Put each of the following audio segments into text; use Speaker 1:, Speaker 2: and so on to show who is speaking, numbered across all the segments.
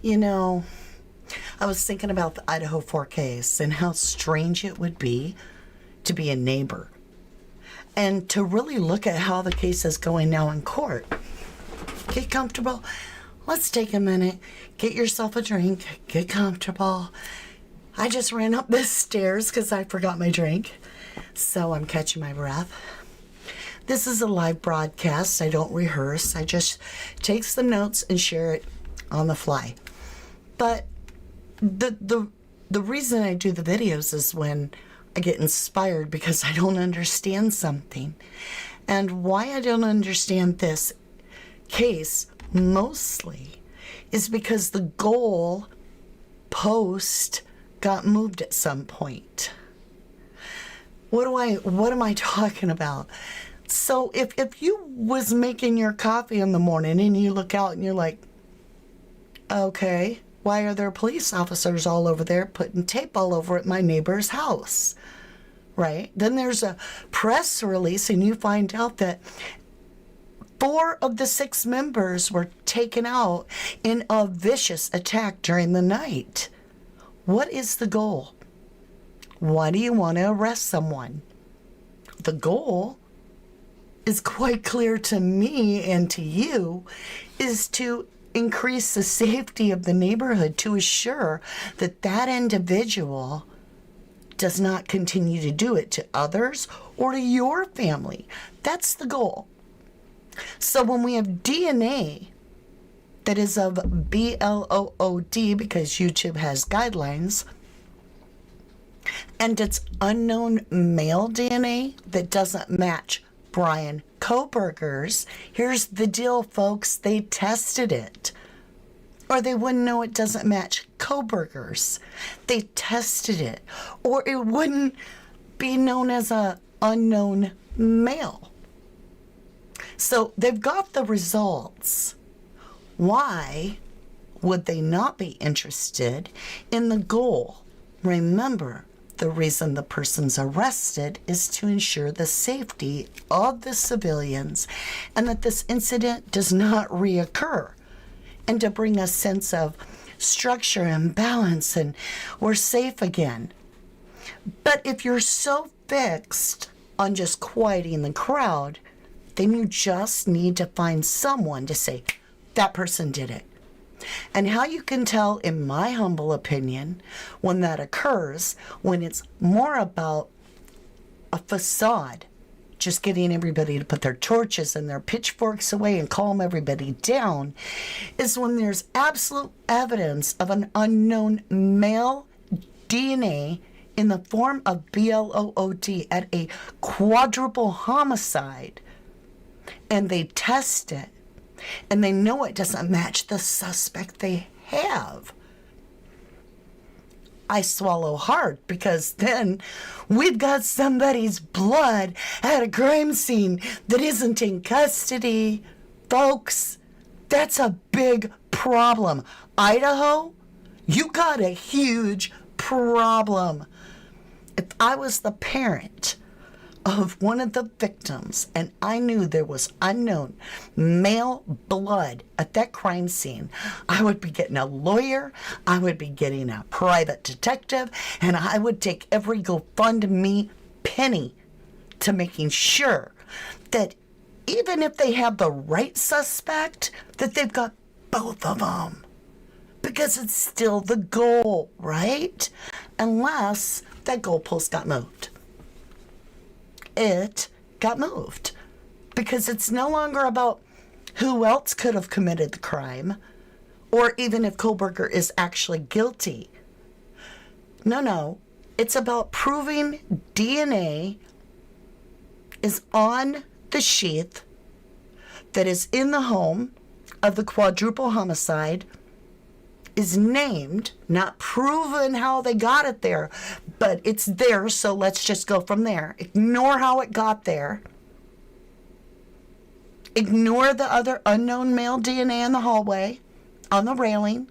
Speaker 1: You know, I was thinking about the Idaho 4 case and how strange it would be to be a neighbor and to really look at how the case is going now in court. Get comfortable. Let's take a minute. Get yourself a drink. Get comfortable. I just ran up the stairs because I forgot my drink, so I'm catching my breath. This is a live broadcast. I don't rehearse. I just take some notes and share it on the fly. But the reason I do the videos is when I get inspired because I don't understand something. And why I don't understand this case mostly is because the goal post got moved at some point. What am I talking about? So if you was making your coffee in the morning and you look out and you're like, okay, why are there police officers all over there putting tape all over at my neighbor's house? Right? Then there's a press release and you find out that 4 of the 6 members were taken out in a vicious attack during the night. What is the goal? Why do you want to arrest someone? The goal is quite clear to me and to you, is to increase the safety of the neighborhood, to assure that that individual does not continue to do it to others or to your family. That's the goal. So when we have DNA that is of BL00D, because YouTube has guidelines, and it's unknown male DNA that doesn't match Bryan Kohberger'S, here's the deal, folks. They tested it. Or they wouldn't know it doesn't match Kohberger'S. They tested it. Or it wouldn't be known as an unknown male. So they've got the results. Why would they not be interested in the goal? Remember, the reason the person's arrested is to ensure the safety of the civilians and that this incident does not reoccur, and to bring a sense of structure and balance and we're safe again. But if you're so fixed on just quieting the crowd, then you just need to find someone to say, that person did it. And how you can tell, in my humble opinion, when that occurs, when it's more about a facade, just getting everybody to put their torches and their pitchforks away and calm everybody down, is when there's absolute evidence of an unknown male DNA in the form of BL00D at a quadruple homicide, and they test it, and they know it doesn't match the suspect they have. I swallow hard, because then we've got somebody's blood at a crime scene that isn't in custody. Folks, that's a big problem. Idaho, you got a huge problem. If I was the parent of one of the victims and I knew there was unknown male blood at that crime scene, I would be getting a lawyer, I would be getting a private detective, and I would take every GoFundMe penny to making sure that even if they have the right suspect, that they've got both of them. Because it's still the goal, right? Unless that goalpost got moved. It got moved, because it's no longer about who else could have committed the crime, or even if Kohberger is actually guilty. No, it's about proving DNA is on the sheath that is in the home of the quadruple homicide, is named, not proven how they got it there, but it's there, so let's just go from there. Ignore how it got there. Ignore the other unknown male DNA in the hallway, on the railing.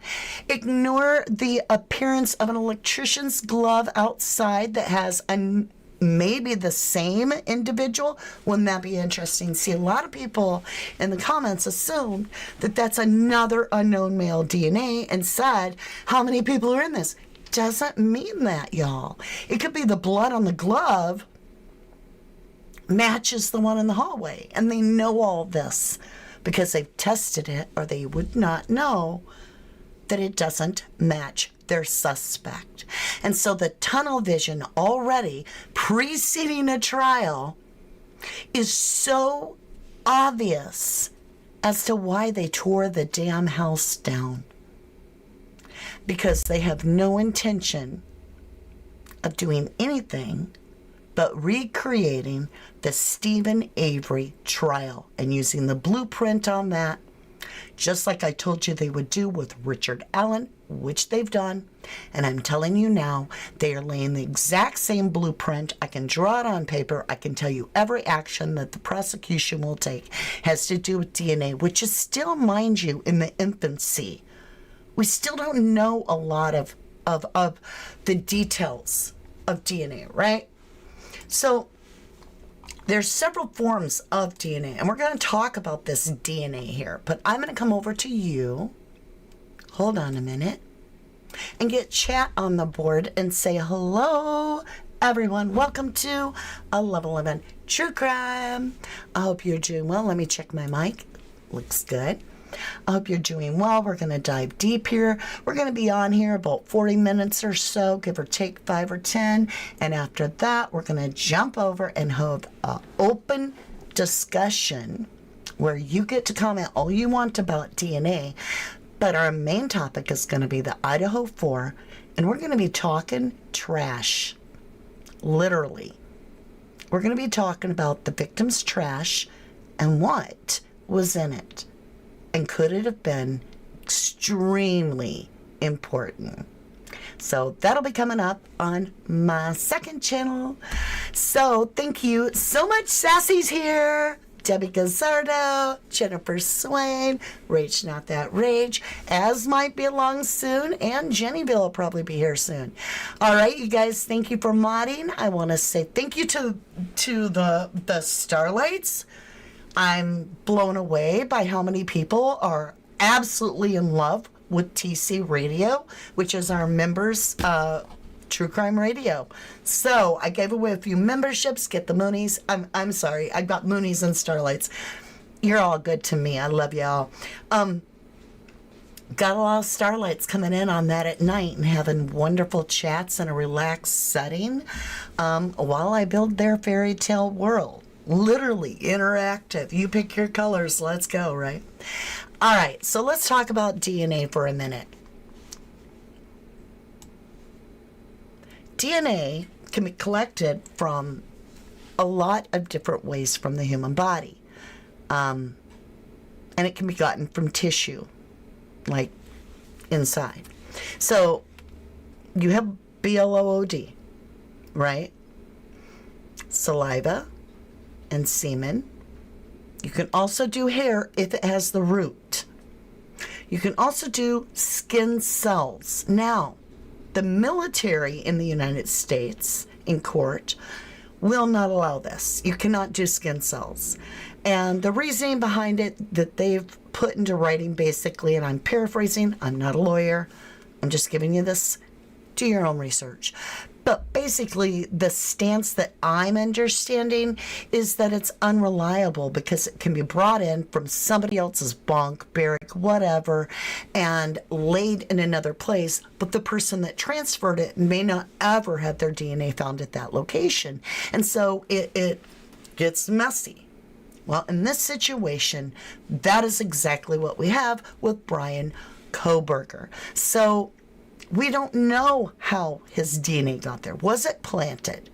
Speaker 1: Ignore the appearance of an electrician's glove outside that has a maybe the same individual. Wouldn't that be interesting? See, a lot of people in the comments assumed that that's another unknown male DNA and said, how many people are in this? Doesn't mean that, y'all. It could be the blood on the glove matches the one in the hallway, and they know all this because they've tested it, or they would not know that it doesn't match their suspect. And so the tunnel vision already preceding a trial is so obvious as to why they tore the damn house down. Because they have no intention of doing anything but recreating the Stephen Avery trial and using the blueprint on that, just like I told you they would do with Richard Allen, which they've done. And I'm telling you now, they are laying the exact same blueprint. I can draw it on paper. I can tell you every action that the prosecution will take has to do with DNA, which is still, mind you, in the infancy. We still don't know a lot of the details of DNA, right? So there's several forms of DNA, and we're going to talk about this DNA here, but I'm going to come over to you, hold on a minute, and get chat on the board and say hello, everyone. Welcome to a Level 11 True Crime. I hope you're doing well. Let me check my mic. Looks good. I hope you're doing well. We're going to dive deep here. We're going to be on here about 40 minutes or so, give or take 5 or 10. And after that, we're going to jump over and have an open discussion where you get to comment all you want about DNA. But our main topic is going to be the Idaho 4. And we're going to be talking trash. Literally. We're going to be talking about the victim's trash and what was in it. And could it have been extremely important? So that'll be coming up on my second channel. So thank you so much. Sassy's here. Debbie Gazzardo, Jennifer Swain, Rage Not That Rage, as might be along soon, and Jennyville will probably be here soon. All right, you guys, thank you for modding. I want to say thank you to the Starlights. I'm blown away by how many people are absolutely in love with TC Radio, which is our members' True Crime Radio. So I gave away a few memberships. Get the Moonies. I'm sorry. I got Moonies and Starlights. You're all good to me. I love y'all. Got a lot of Starlights coming in on that at night and having wonderful chats in a relaxed setting while I build their fairy tale world. Literally interactive. You pick your colors. Let's go, right? All right, so let's talk about DNA for a minute. DNA can be collected from a lot of different ways from the human body. And it can be gotten from tissue, like inside. So you have BL00D, right? Saliva and semen. You can also do hair if it has the root. You can also do skin cells. Now, the military in the United States in court will not allow this. You cannot do skin cells. And the reasoning behind it that they've put into writing basically, and I'm paraphrasing, I'm not a lawyer, I'm just giving you this, do your own research. But basically, the stance that I'm understanding is that it's unreliable because it can be brought in from somebody else's bunk, barrack, whatever, and laid in another place. But the person that transferred it may not ever have their DNA found at that location. And so it gets messy. Well, in this situation, that is exactly what we have with Bryan Kohberger. So we don't know how his DNA got there. Was it planted?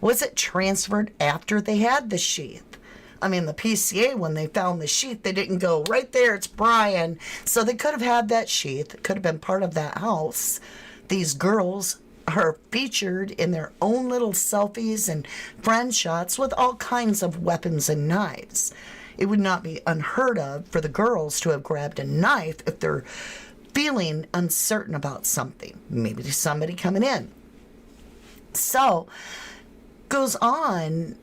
Speaker 1: Was it transferred after they had the sheath? I mean, the PCA, when they found the sheath, they didn't go, right there, it's Bryan. So they could have had that sheath. It could have been part of that house. These girls are featured in their own little selfies and friend shots with all kinds of weapons and knives. It would not be unheard of for the girls to have grabbed a knife if they're feeling uncertain about something, maybe there's somebody coming in. So goes on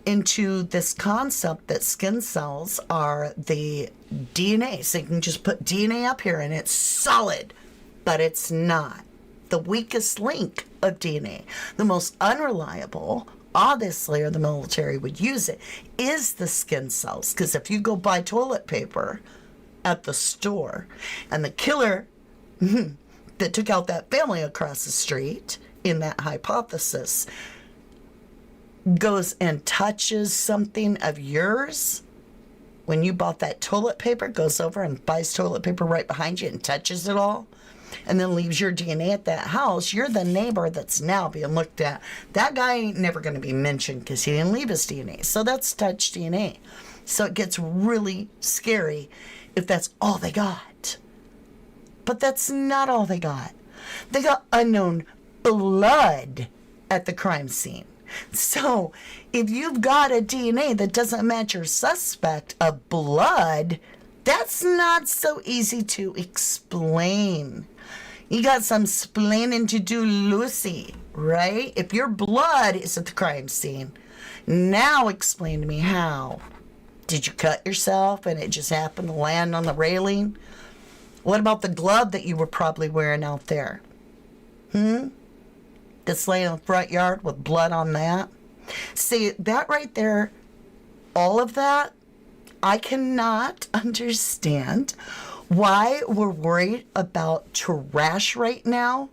Speaker 1: into this concept that skin cells are the DNA. So you can just put DNA up here and it's solid, but it's not. The weakest link of DNA, the most unreliable, obviously, or the military would use it, is the skin cells. Because if you go buy toilet paper at the store and the killer that took out that family across the street in that hypothesis goes and touches something of yours, when you bought that toilet paper, goes over and buys toilet paper right behind you and touches it all, and then leaves your DNA at that house, you're the neighbor that's now being looked at. That guy ain't never going to be mentioned because he didn't leave his DNA. So that's touch DNA. So it gets really scary if that's all they got. But that's not all they got. They got unknown blood at the crime scene. So if you've got a DNA that doesn't match your suspect of blood, that's not so easy to explain. You got some splaining to do, Lucy, right? If your blood is at the crime scene, now explain to me how. Did you cut yourself and it just happened to land on the railing? What about the glove that you were probably wearing out there? That's laying in the front yard with blood on that? See, that right there, all of that, I cannot understand why we're worried about trash right now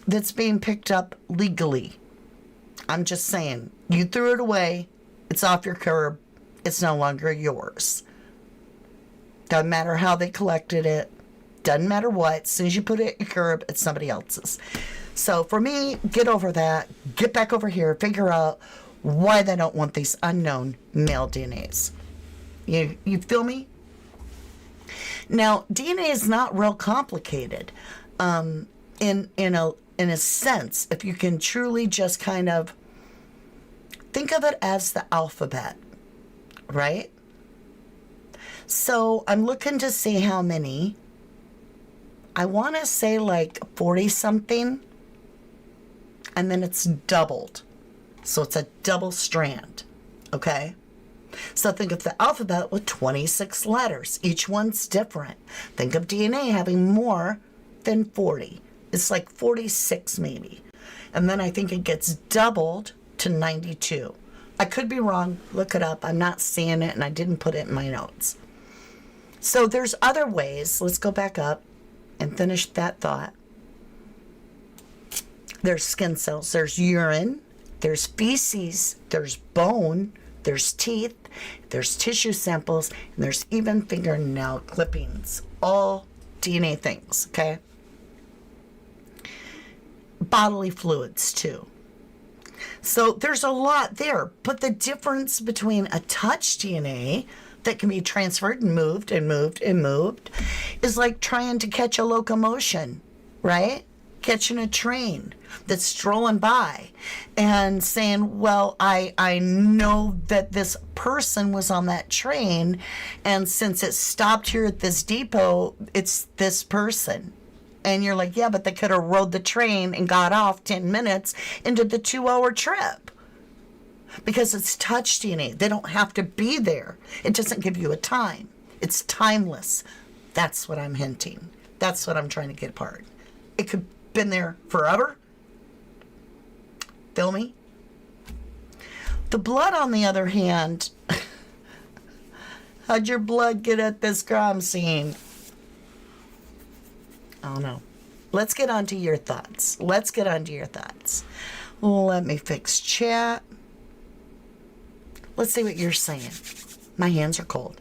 Speaker 1: that's being picked up legally. I'm just saying, you threw it away, it's off your curb, it's no longer yours. Doesn't matter how they collected it, doesn't matter what, as soon as you put it at your curb, it's somebody else's. So for me, get over that, get back over here, figure out why they don't want these unknown male DNAs. You feel me? Now, DNA is not real complicated in a sense, if you can truly just kind of think of it as the alphabet, right? So I'm looking to see how many. I want to say like 40 something, and then it's doubled. So it's a double strand, okay? So think of the alphabet with 26 letters. Each one's different. Think of DNA having more than 40. It's like 46 maybe. And then I think it gets doubled to 92. I could be wrong. Look it up. I'm not seeing it, and I didn't put it in my notes. So there's other ways. Let's go back up and finish that thought. There's skin cells. There's urine. There's feces. There's bone. There's teeth, there's tissue samples, and there's even fingernail clippings. All DNA things, okay? Bodily fluids, too. So there's a lot there. But the difference between a touch DNA that can be transferred and moved and moved and moved is like trying to catch a locomotion, right? Catching a train that's strolling by and saying, well, I know that this person was on that train, and since it stopped here at this depot, it's this person. And you're like, yeah, but they could have rode the train and got off 10 minutes into the 2-hour trip. Because it's touch DNA. They don't have to be there. It doesn't give you a time. It's timeless. That's what I'm hinting. That's what I'm trying to get apart. It could been there forever. Feel me? The blood, on the other hand, how'd your blood get at this crime scene? I don't know. Let's get on to your thoughts. Let me fix chat. Let's see what you're saying. My hands are cold.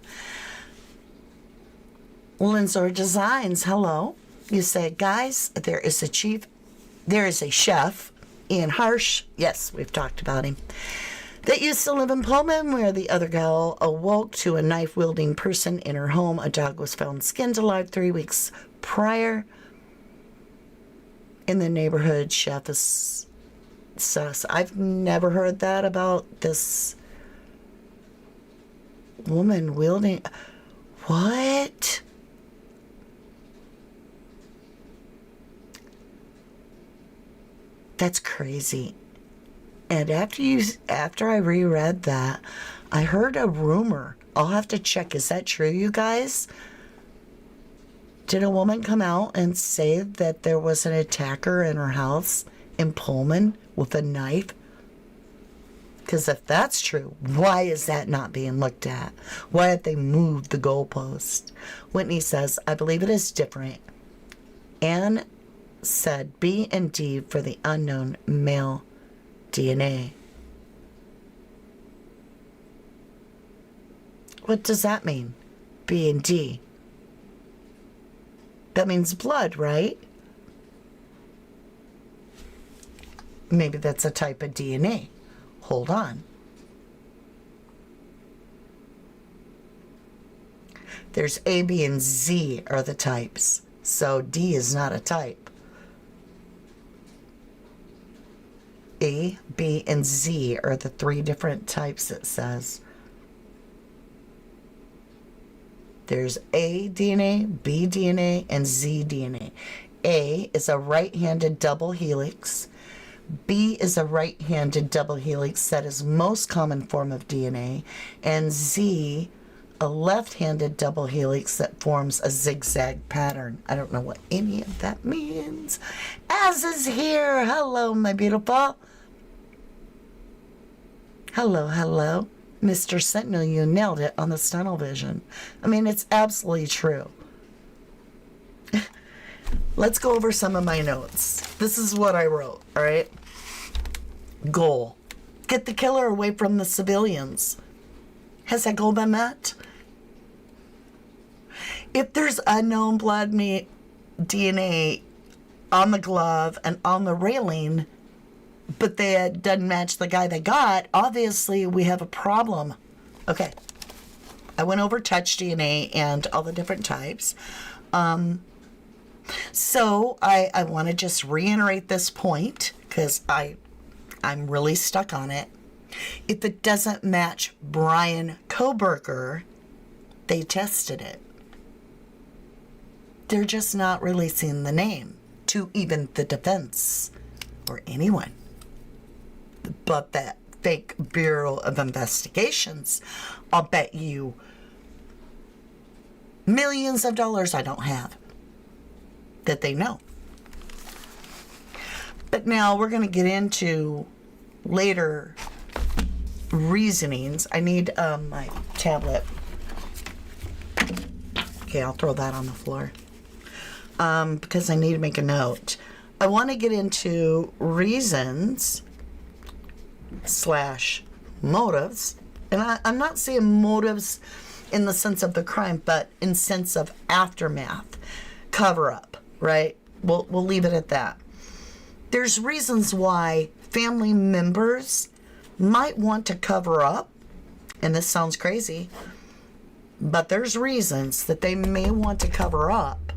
Speaker 1: Lindsor Designs, hello. You say, guys, there is a chef, Ian Harsh. Yes, we've talked about him. That used to live in Pullman, where the other gal awoke to a knife-wielding person in her home. A dog was found skinned alive 3 weeks prior. In the neighborhood, chef is sus. I've never heard that about this woman wielding. What? That's crazy. And after I reread that, I heard a rumor. I'll have to check. Is that true, you guys? Did a woman come out and say that there was an attacker in her house in Pullman with a knife? Because if that's true, why is that not being looked at? Why have they moved the goalpost? Whitney says, I believe it is different. Anne said B and D for the unknown male DNA. What does that mean? B and D. That means blood, right? Maybe that's a type of DNA. Hold on. There's A, B, and Z are the types. So D is not a type. A, B, and Z are the 3 different types, it says. There's A DNA, B DNA, and Z DNA. A is a right-handed double helix. B is a right-handed double helix that is most common form of DNA. And Z, a left-handed double helix that forms a zigzag pattern. I don't know what any of that means. Az is here. Hello, my beautiful. Hello, hello. Mr. Sentinel, you nailed it on the tunnel vision. I mean, it's absolutely true. Let's go over some of my notes. This is what I wrote, all right? Goal. Get the killer away from the civilians. Has that goal been met? If there's unknown blood DNA on the glove and on the railing, but they doesn't match the guy they got, obviously we have a problem. Okay. I went over touch DNA and all the different types. So I want to just reiterate this point because I'm really stuck on it. If it doesn't match Bryan Kohberger, they tested it. They're just not releasing the name to even the defense or anyone. But that fake Bureau of Investigations, I'll bet you millions of dollars I don't have that they know. But now we're going to get into later reasonings. I need my tablet. Okay, I'll throw that on the floor because I need to make a note. I want to get into reasons / motives, and I'm not saying motives in the sense of the crime, but in sense of aftermath, cover up, right? We'll leave it at that. There's reasons why family members might want to cover up, and this sounds crazy, but there's reasons that they may want to cover up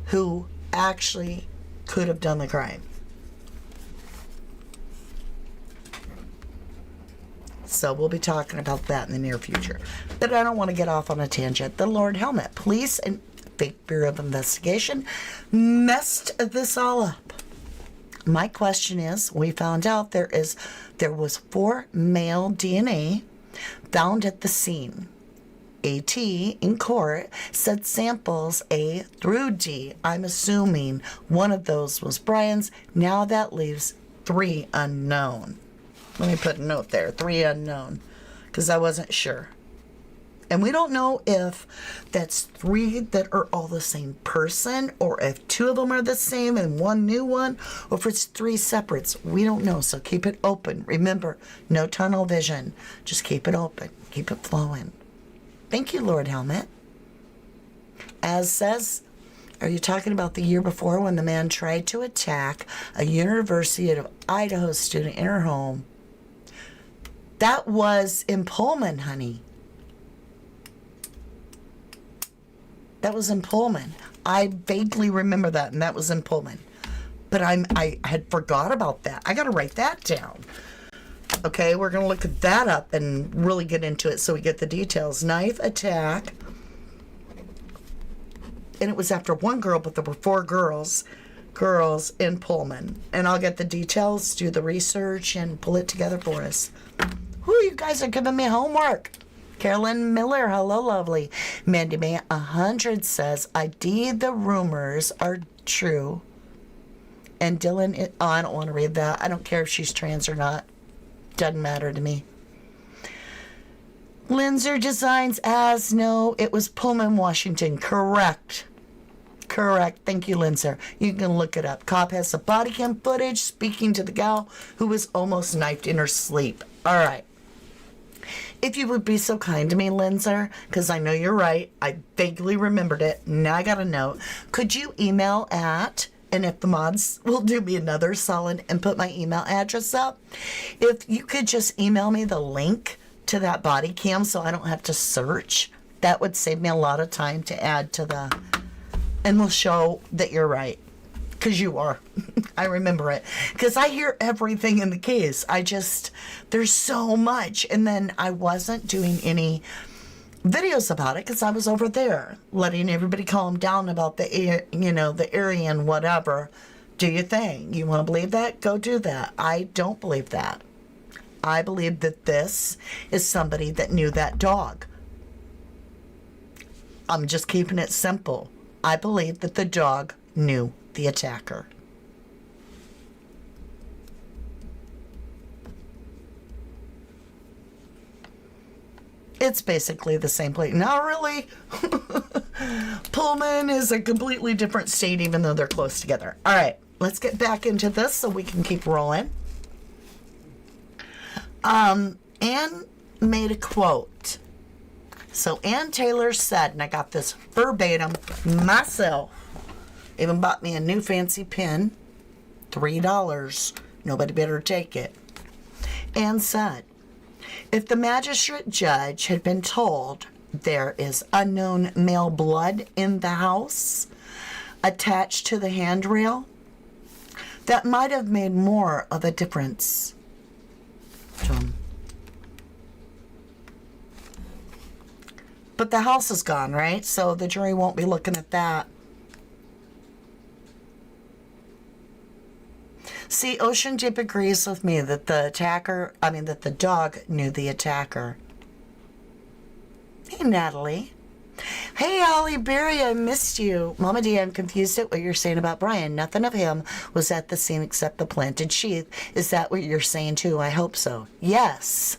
Speaker 1: who actually could have done the crime. So we'll be talking about that in the near future. But I don't want to get off on a tangent. The Lord Helmet, police and fake Bureau of Investigation messed this all up. My question is, we found out there was 4 male DNA found at the scene. AT in court said samples A through D. I'm assuming one of those was Bryan's. Now that leaves 3 unknown. Let me put a note there, 3 unknown, because I wasn't sure. And we don't know if that's 3 that are all the same person, or if 2 of them are the same and 1 new one, or if it's 3 separates. We don't know, so keep it open. Remember, no tunnel vision. Just keep it open. Keep it flowing. Thank you, Lord Helmet. As says, are you talking about the year before when the man tried to attack a University of Idaho student in her home? That was in Pullman, honey. That was in Pullman. I vaguely remember that, and that was in Pullman. But I had forgot about that. I got to write that down. Okay, we're going to look at that up and really get into it so we get the details. Knife attack. And it was after 1 girl, but there were 4 girls. girls in Pullman. And I'll get the details, do the research, and pull it together for us. Whoo, you guys are giving me homework. Carolyn Miller, hello, lovely. Mandy May 100 says, ID the rumors are true. And Dylan, oh, I don't want to read that. I don't care if she's trans or not. Doesn't matter to me. Linzer Designs as, no, it was Pullman, Washington. Correct. Thank you, Linzer. You can look it up. Cop has the body cam footage speaking to the gal who was almost knifed in her sleep. All right. If you would be so kind to me, Linzer, because I know you're right. I vaguely remembered it. Now I got a note. Could you email at, and if the mods will do me another solid and put my email address up, if you could just email me the link to that body cam so I don't have to search, that would save me a lot of time to add to the, and will show that you're right. Because you are. I remember it. Because I hear everything in the case. There's so much. And then I wasn't doing any videos about it because I was over there letting everybody calm down about the area and whatever. Do your thing. You want to believe that? Go do that. I don't believe that. I believe that this is somebody that knew that dog. I'm just keeping it simple. I believe that the dog knew the attacker. It's basically the same place. Not really. Pullman is a completely different state, even though they're close together. All right, let's get back into this so we can keep rolling. Ann made a quote. So Ann Taylor said, and I got this verbatim myself. Even bought me a new fancy pen, $3. Nobody better take it. And said, if the magistrate judge had been told there is unknown male blood in the house attached to the handrail, that might have made more of a difference to him. But the house is gone, right? So the jury won't be looking at that. See, Ocean Deep agrees with me that that the dog knew the attacker. Hey, Natalie. Hey, Holly Berry, I missed you. Mama D, I'm confused at what you're saying about Bryan. Nothing of him was at the scene except the planted sheath. Is that what you're saying too? I hope so. Yes.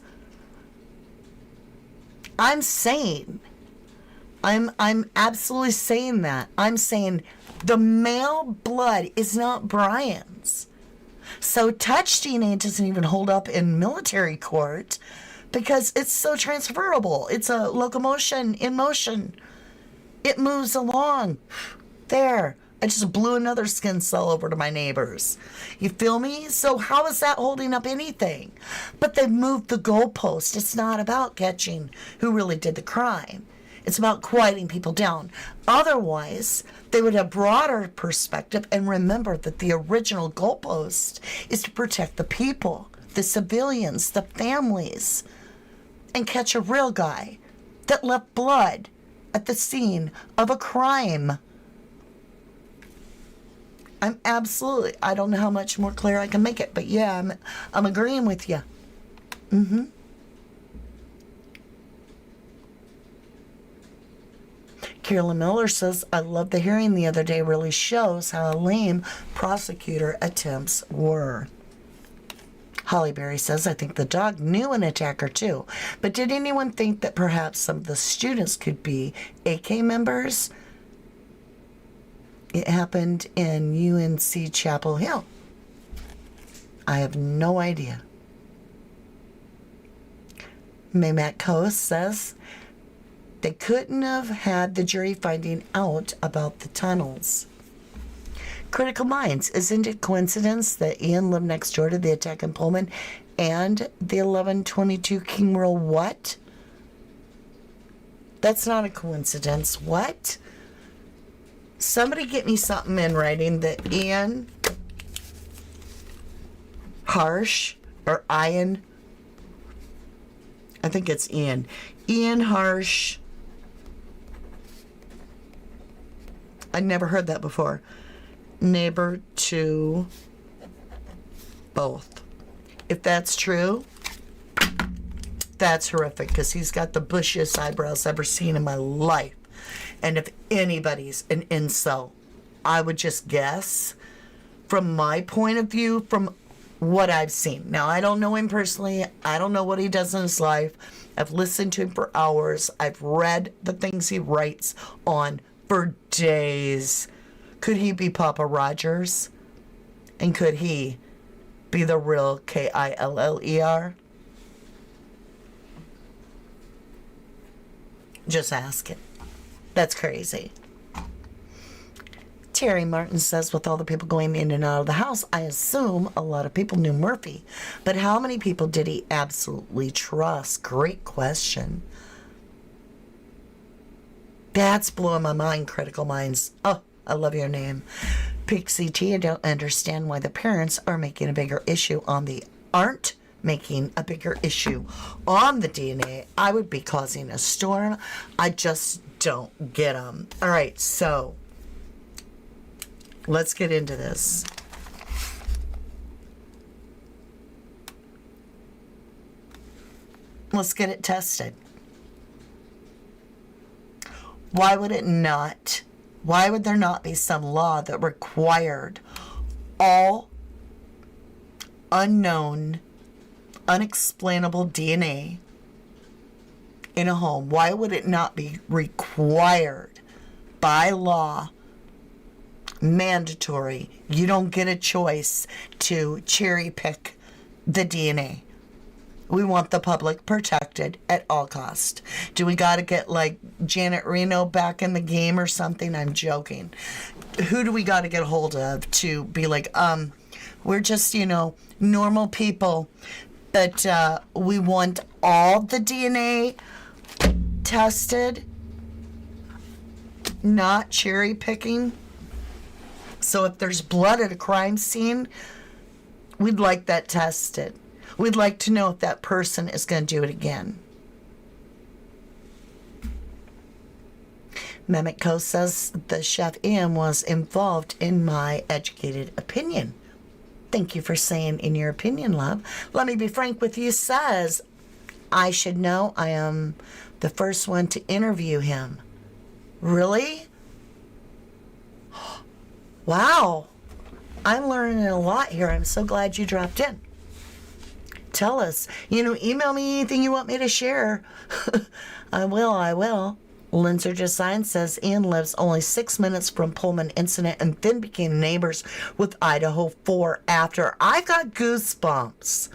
Speaker 1: I'm saying, I'm absolutely saying that. I'm saying the male blood is not Bryan's. So touch DNA doesn't even hold up in military court because it's so transferable. It's a locomotion in motion. It moves along. There. I just blew another skin cell over to my neighbors. You feel me? So how is that holding up anything? But they've moved the goalpost. It's not about catching who really did the crime. It's about quieting people down. Otherwise, they would have broader perspective and remember that the original goalpost is to protect the people, the civilians, the families, and catch a real guy that left blood at the scene of a crime. I don't know how much more clear I can make it, but yeah, I'm agreeing with you. Mm-hmm. Carolyn Miller says, I love the hearing the other day really shows how lame prosecutor attempts were. Holly Berry says, I think the dog knew an attacker too. But did anyone think that perhaps some of the students could be AK members? It happened in UNC Chapel Hill. I have no idea. Maymac Coast says, they couldn't have had the jury finding out about the tunnels. Critical Minds, isn't it coincidence that Ian lived next door to the attack in Pullman and the 1122 King Roll what? That's not a coincidence. What? Somebody get me something in writing that Ian Harsh, or Ian, I think it's Ian Harsh, I never heard that before, neighbor to both. If that's true, that's horrific, because he's got the bushiest eyebrows I've ever seen in my life. And if anybody's an incel, I would just guess, from my point of view, from what I've seen. Now, I don't know him personally. I don't know what he does in his life. I've listened to him for hours. I've read the things he writes on for days. Could he be Papa Rogers? And could he be the real Killer? Just ask it. That's crazy. Terry Martin says, with all the people going in and out of the house, I assume a lot of people knew Murphy. But how many people did he absolutely trust? Great question. That's blowing my mind, Critical Minds. Oh, I love your name. Pixie T, I don't understand why the parents are making a bigger issue on the aren't making a bigger issue on the DNA. I would be causing a storm. I just don't get them. All right, so let's get into this. Let's get it tested. Why would it not? Why would there not be some law that required all unknown, unexplainable DNA in a home? Why would it not be required by law, mandatory? You don't get a choice to cherry pick the DNA. We want the public protected at all cost. Do we got to get like Janet Reno back in the game or something? I'm joking. Who do we got to get a hold of to be like, we're just, normal people, but we want all the DNA tested, not cherry picking. So if there's blood at a crime scene, we'd like that tested. We'd like to know if that person is going to do it again. Mehmet Co says the chef Ian was involved in my educated opinion. Thank you for saying in your opinion, love. Let me be frank with you, says, I should know. I am the first one to interview him. Really? Wow. I'm learning a lot here. I'm so glad you dropped in. Tell us. Email me anything you want me to share. I will. Linzer Design says Ian lives only 6 minutes from Pullman incident and then became neighbors with Idaho 4 after. I've got goosebumps.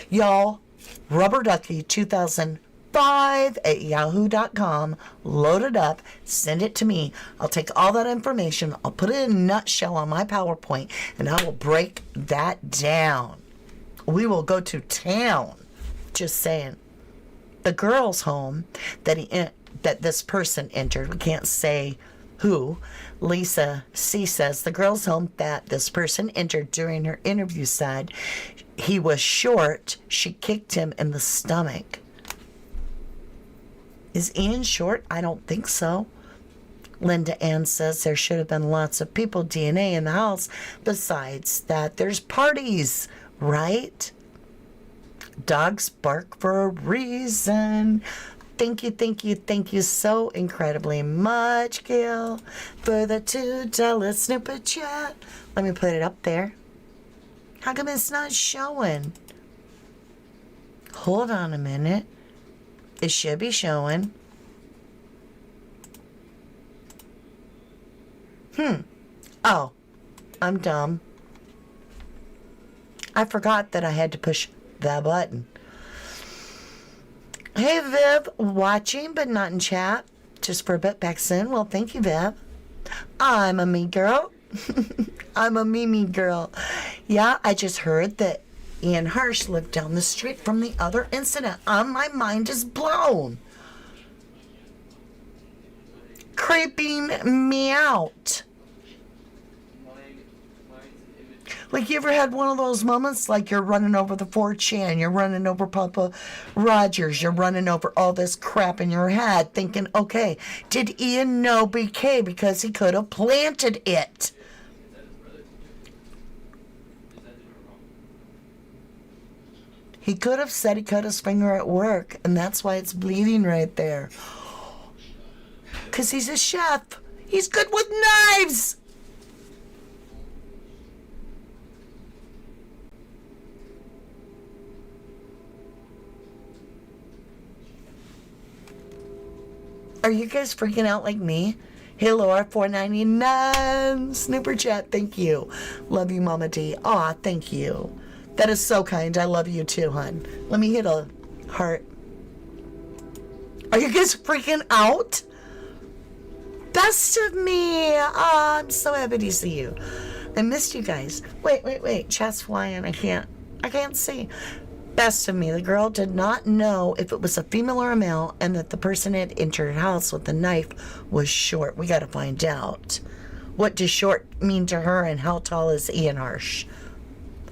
Speaker 1: Y'all, Rubber Ducky 2005 at yahoo.com. Load it up. Send it to me. I'll take all that information. I'll put it in a nutshell on my PowerPoint, and I will break that down. We will go to town. Just saying. The girl's home that this person entered, we can't say who. Lisa C says the girl's home that this person entered during her interview said he was short. She kicked him in the stomach. Is Ian short? I don't think so. Linda Ann says there should have been lots of people DNA in the house. Besides that, there's parties, right? Dogs bark for a reason. Thank you so incredibly much, Gail, for the $2 snooper chat. Let me put it up there. How come it's not showing? Hold on a minute. It should be showing. Oh, I'm dumb. I forgot that I had to push that button. Hey, Viv, watching but not in chat. Just for a bit back soon. Well, thank you, Viv. I'm a me girl. I'm a me girl. Yeah, I just heard that Ian Hirsch lived down the street from the other incident. My mind is blown. Creeping me out. Like, you ever had one of those moments like you're running over the 4chan, you're running over Papa Rogers, you're running over all this crap in your head thinking, okay, did Ian know BK because he could have planted it? He could have said he cut his finger at work, and that's why it's bleeding right there. Because he's a chef. He's good with knives. Are you guys freaking out like me? Hey, Laura, $4.99 Snooper Chat. Thank you. Love you, Mama D. Aw, thank you. That is so kind. I love you too, hon. Let me hit a heart. Are you guys freaking out? Best of me. Oh, I'm so happy to see you. I missed you guys. Wait. Chat's flying. I can't see. Best of me. The girl did not know if it was a female or a male, and that the person had entered her house with the knife was short. We got to find out. What does short mean to her, and how tall is Ian Harsh?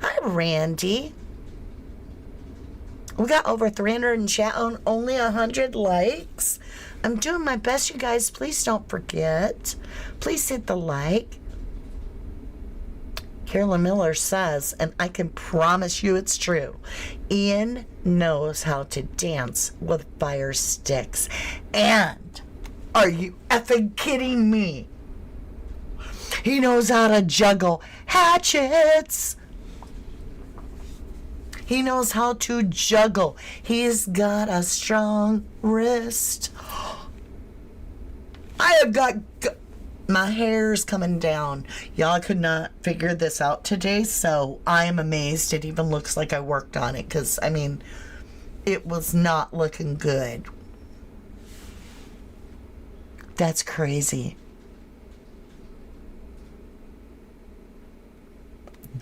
Speaker 1: Hi, Randy. We got over 300 in chat on only 100 likes. I'm doing my best, you guys. Please don't forget. Please hit the like. Carolyn Miller says, and I can promise you it's true, Ian knows how to dance with fire sticks. And are you effing kidding me? He knows how to juggle hatchets. He knows how to juggle. He's got a strong wrist. I have got... My hair's coming down. Y'all could not figure this out today, so I am amazed it even looks like I worked on it, because, I mean, it was not looking good. That's crazy.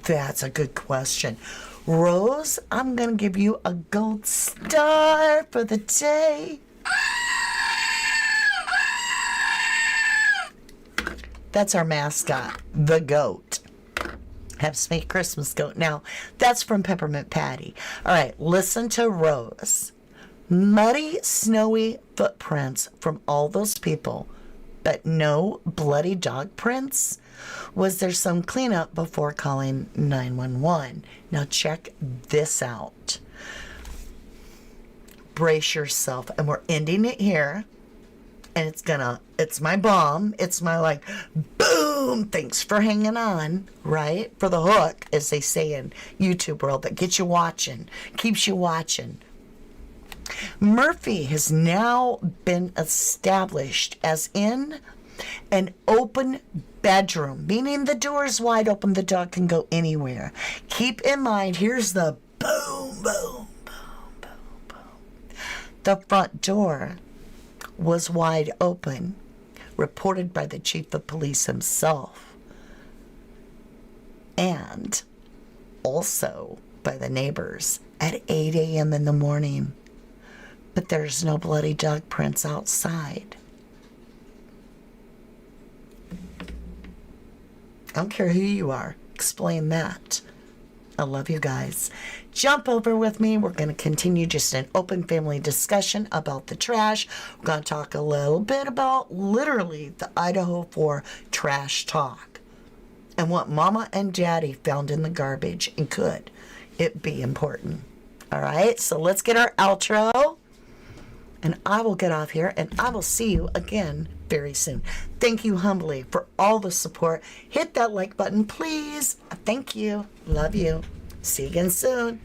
Speaker 1: That's a good question. Rose, I'm going to give you a gold star for the day. That's our mascot, the goat. Have to make Christmas goat. Now, that's from Peppermint Patty. All right, listen to Rose. Muddy, snowy footprints from all those people, but no bloody dog prints? Was there some cleanup before calling 911? Now check this out. Brace yourself. And we're ending it here. And it's my bomb. It's my like, boom, thanks for hanging on, right? For the hook, as they say in YouTube world, that gets you watching, keeps you watching. Murphy has now been established as in an open bedroom, meaning the door is wide open, the dog can go anywhere. Keep in mind, here's the boom, boom, boom, boom, boom. The front door was wide open, reported by the chief of police himself, and also by the neighbors at 8 a.m. in the morning. But there's no bloody dog prints outside. I don't care who you are. Explain that. I love you guys. Jump over with me. We're going to continue just an open family discussion about the trash. We're going to talk a little bit about literally the Idaho 4 trash talk and what Mama and Daddy found in the garbage, and could it be important. All right, so let's get our outro, and I will get off here, and I will see you again very soon. Thank you humbly for all the support. Hit that like button, please. Thank you. Love you. See you again soon.